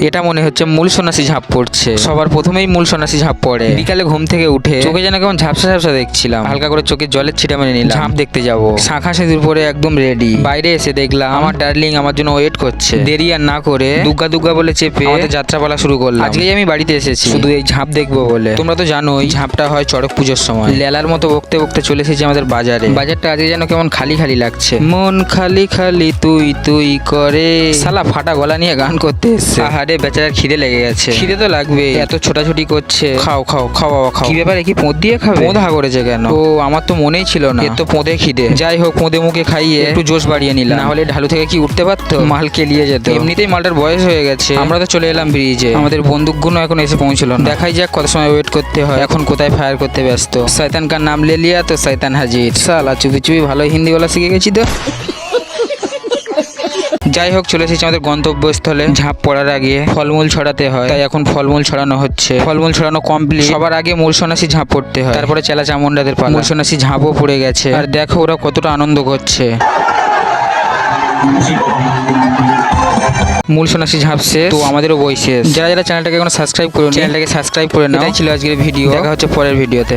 এটা মনে হচ্ছে মূল সন্ন্যাসী ঝাঁপ পড়ছে। সবার প্রথমেই মূল সন্ন্যাসী ঝাঁপ পড়ে। বিকালে ঘুম থেকে উঠে চোখে যেন কেমন ঝাপসা ঝাপসা দেখছিলাম, হালকা করে চোখে জলের ছিটা মেরে নিলাম। ঝাঁপ দেখতে যাবো, শাঁখা সিঁদুর পরে একদম রেডি। বাইরে এসে দেখলাম আমার ডার্লিং আমার জন্য ওয়েট করছে। দেরি আর না করে দুগ্গা দুগ্গা বলে চেপে আমাদের যাত্রাপালা শুরু করলাম। আজকেই আমি বাড়িতে এসেছি শুধু এই ঝাঁপ দেখবো বলে। তোমরা তো জানোই ঝাঁপটা হয় চড়ক পুজোর সময়। লেলার মতো বকতে বকতে চলে এসেছি আমাদের বাজারে। বাজারটা আজকে যেন কেমন খালি খালি লাগছে। মন খালি খালি তুই তুই করে শালা ফাটা গলা নিয়ে গান করতে এসছে। আহারে বেচারার খিদে লেগে গেছে। খিদে তো লাগবে, এত ছোটাছুটি করছে। খাও খাও খাও বাবা খাও। কি ব্যাপারে, কি পোঁত দিয়ে খাবে? পোঁত হা করেছে কেন? ও আমার তো মনেই ছিল না, এর তো পোঁদে খিদে। যাই হোক, পোঁদে মুখে খাইয়ে একটু জোশ বাড়িয়ে নিলাম, না হলে ঢালু থেকে কি উঠতে পারতো, মাল কেলিয়ে যেত। এমনিতেই মালটার বয়স হয়ে গেছে। আমরা তো চলে এলাম ব্রিজে, আমাদের বন্দুকগুলো এখন এসে পৌঁছলো না। দেখাই যাক কত সময় ওয়েট করতে হয়, এখন কোথায় ফায়ার করতে ব্যস্ত। শয়তান কার নাম লে লিয়া তো শয়তান হাজির। সালা চুপি চুপি ভালোই হিন্দি বলা শিখে গেছি তো। যাই হোক, চলে এসেছি আমাদের গন্তব্যস্থলে। ঝাঁপ পড়ার আগে ফলমূল ছড়াতে হয়, তাই এখন ফলমূল ছড়ানো হচ্ছে। ফলমূল ছড়ানো কমপ্লিট। সবার আগে মূল সন্ন্যাসী ঝাঁপ পড়তে হয়, তারপরে চেলা চামুন্ডাদের পালা। মূল সন্ন্যাসী ঝাঁপও পড়ে গেছে, আর দেখো ওরা কতটা আনন্দ করছে। মূল সন্ন্যাসী ঝাঁপ শেষ, তো আমাদেরও বই শেষ। যারা যারা চ্যানেলটাকে এখনো সাবস্ক্রাইব করুন, চ্যানেলটাকে সাবস্ক্রাইব করে নাও। এটাই ছিল আজকের ভিডিও, দেখা হচ্ছে পরের ভিডিওতে।